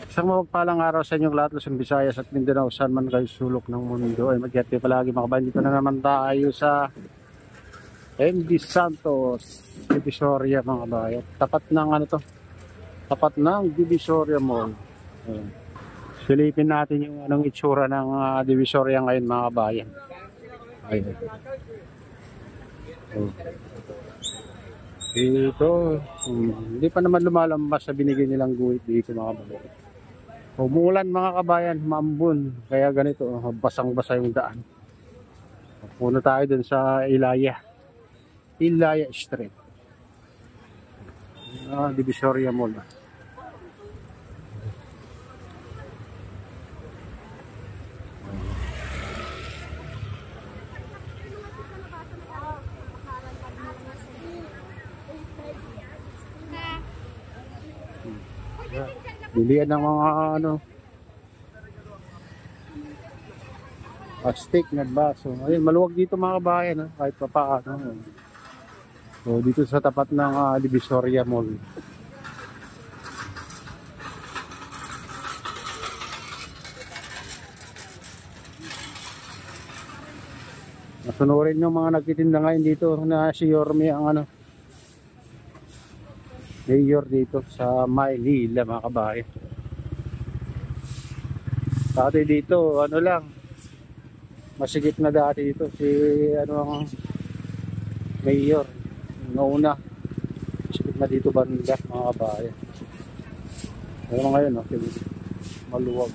Isang mapagpalang araw sa inyong lahat, Luzon, Visayas at Mindanao, saan man kayo sulok ng mundo. Ay mag-iati palagi mga kabayan. Dito na naman tayo sa MD Santos, Divisoria mga kabayan. Tapat ng ano to? Tapat ng Divisoria Mall. Ayan. Silipin natin yung anong itsura ng Divisoria ngayon mga kabayan. Ayan. Oh. Dito, hindi pa naman lumalambas sa binigay nilang guhit dito mga kabayan. Umuulan mga kabayan, maambun. Kaya ganito, basang-basa yung daan. Puno tayo dun sa Ilaya Street. Divisoria Mall. Bilihan ng mga ano, plastic na baso. Ayun, maluwag dito mga kabayan, kahit pa paano. So, dito sa tapat ng Divisoria Mall. Nasunurin yung mga nagtitinda ngayon dito na si Yorme ang ano, mayor dito sa Maynila mga kabayan. Dati dito ano lang, masigit na dati dito si ano ang mayor noona, masigit na dito banda mga kabayan. Pero ngayon maluwag.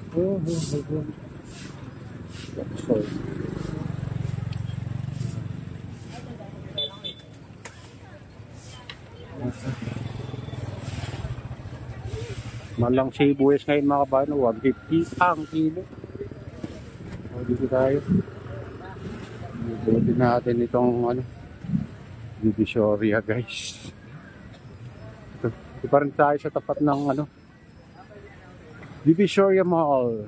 So, malang sibuyas ngayon mga kabayan, 150 ang kilo. O, dito tayo. Buti natin itong ano, Divisoria guys. Ito pa rin tayo sa tapat ng ano, Divisoria Mall.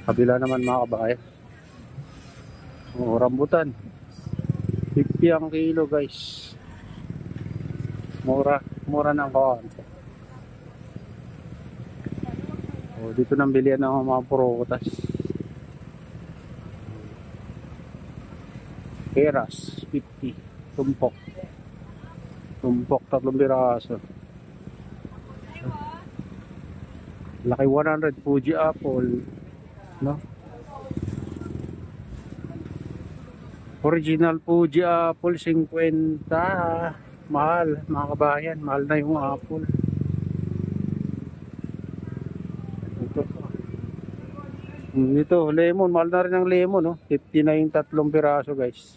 Kabila naman mga kabayan. O, rambutan. 50 ang kilo guys. Mura ng kawan. O, dito nang bilihan ng mga prutas. Peras 50. Tumpok 3 piraso. Laki 100. Fuji apple, no? Original Fuji apple 50. Mahal mga kabayan, mahal na yung apple. Ito lemon, mahal na rin ang lemon, no? 50 na yung 3 piraso guys.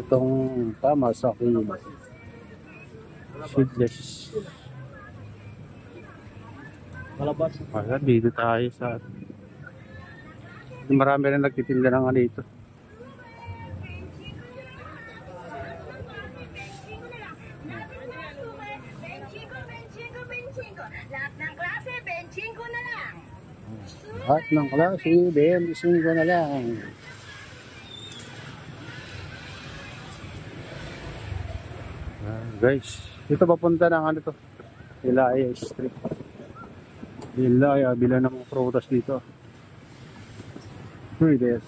Itong tama sa kilo. Seedless. Malabas. Ayan, dito tayo sa marami rin nagtitinda ng ano dito. Lahat ng klase, 25 na lang. Guys, dito papunta ng ano to, Ilaya Street. Ilaya, bila ng mga prutas dito. Yes.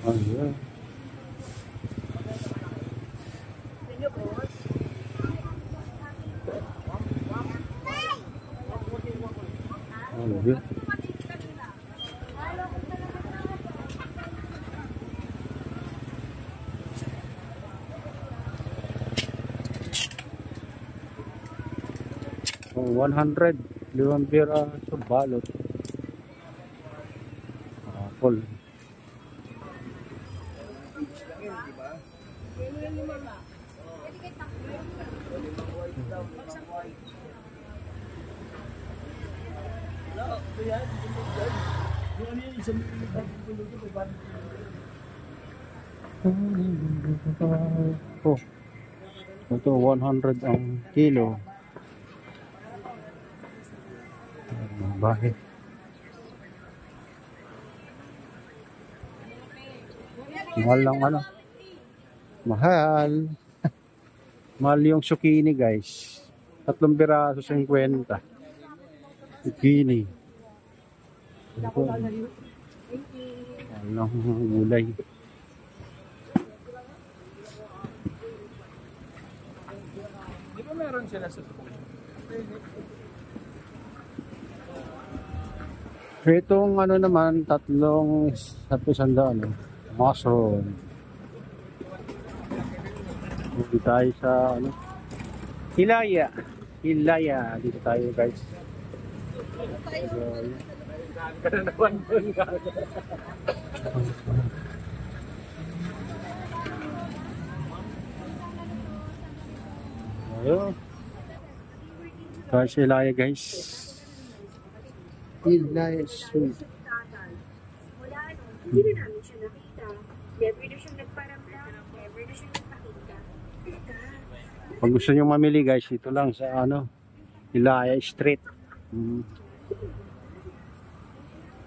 Ayan. Ayan. Oh, 100, 5 piraso balot. Apple. Oh, ito 100 ang kilo. Bahay. Mahal lang ano. Mahal. Mahal yung zucchini guys. 3 piraso 50. Zucchini. Ito. Mahal lang gulay. Di ba meron sila sa Itong ano naman, 3 100 mushroom. Dito tayo sa ano, Hilaya. Hilaya. Dito tayo guys. Ayun. Tayo sa Hilaya guys. Hilaya Sweet. Mula hindi na namin siya nakita. Never na siya nagparamdam. Never na siya nagpakita. Pag gusto nyo mamili guys, ito lang sa ano, Hilaya Street.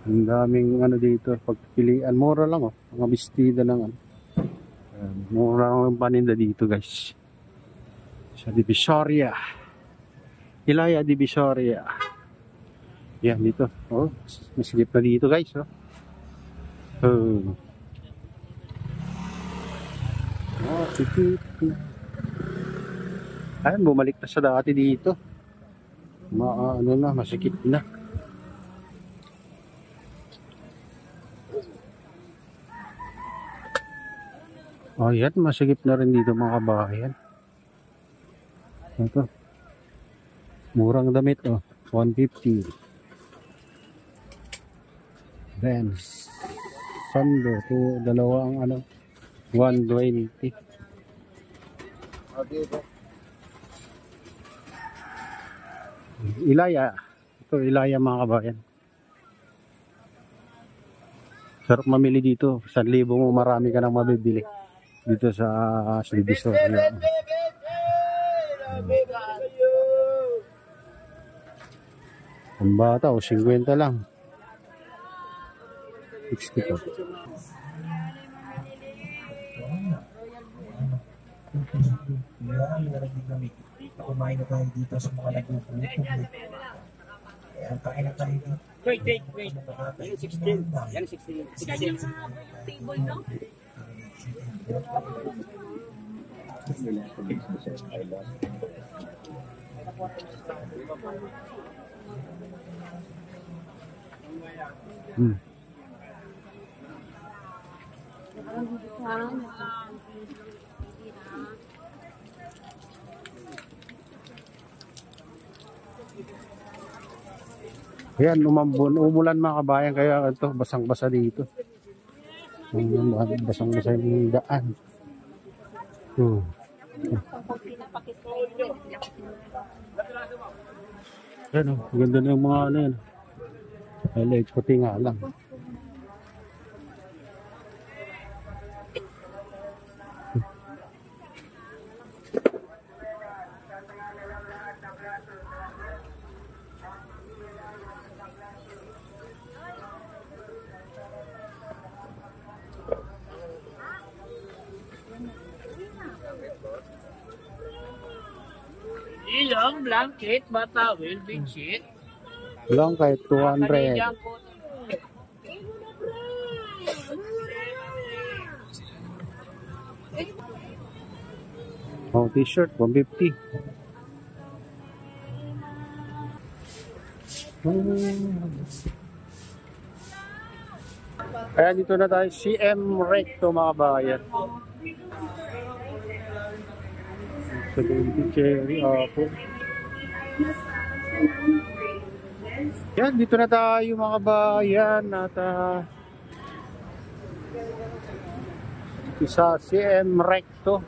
Ang daming ano dito, pagpilian. Mura lang oh. Mga bestida lang ano. Mura lang yung paninda dito guys. Sa Divisoria. Hilaya Divisoria. Yan dito. Oh, masigip na dito guys. Oh. Oh, sikip. Ayun, bumalik na sa dati dito. Ano na, masikip na. Oh, yan, masikip na rin dito mga kabayan. Ito. Murang damit, oh. 150. Benz. Sando. Dalawa ang ano. 120. Ilaya. Ito, Ilaya mga kabayan. Sarap mamili dito. 1,000 mo marami ka nang mabibili. Dito sa Divisoria. Ang bata o 50 lang. 60 po. Kumain na tayo dito sa mga nagpupupo. Kaya kain na tayo dito. Wait. Yan 16. Yan 16. Kasi yung table, no? Ayan, umulan mga kabayan, kaya ito, basang-basa dito. Basang-basa yung daan. Ayan, ganda na yung mga ano yan. Highlight, puti nga lang. Ilang blanket, batawil, bedsheet. Lang kahit 200. Oh, t-shirt, 150. Kaya dito na tayo, CM Recto mga bayan. Sa cherry apple. Yan, dito na tayo mga bayan at sa CM Recto.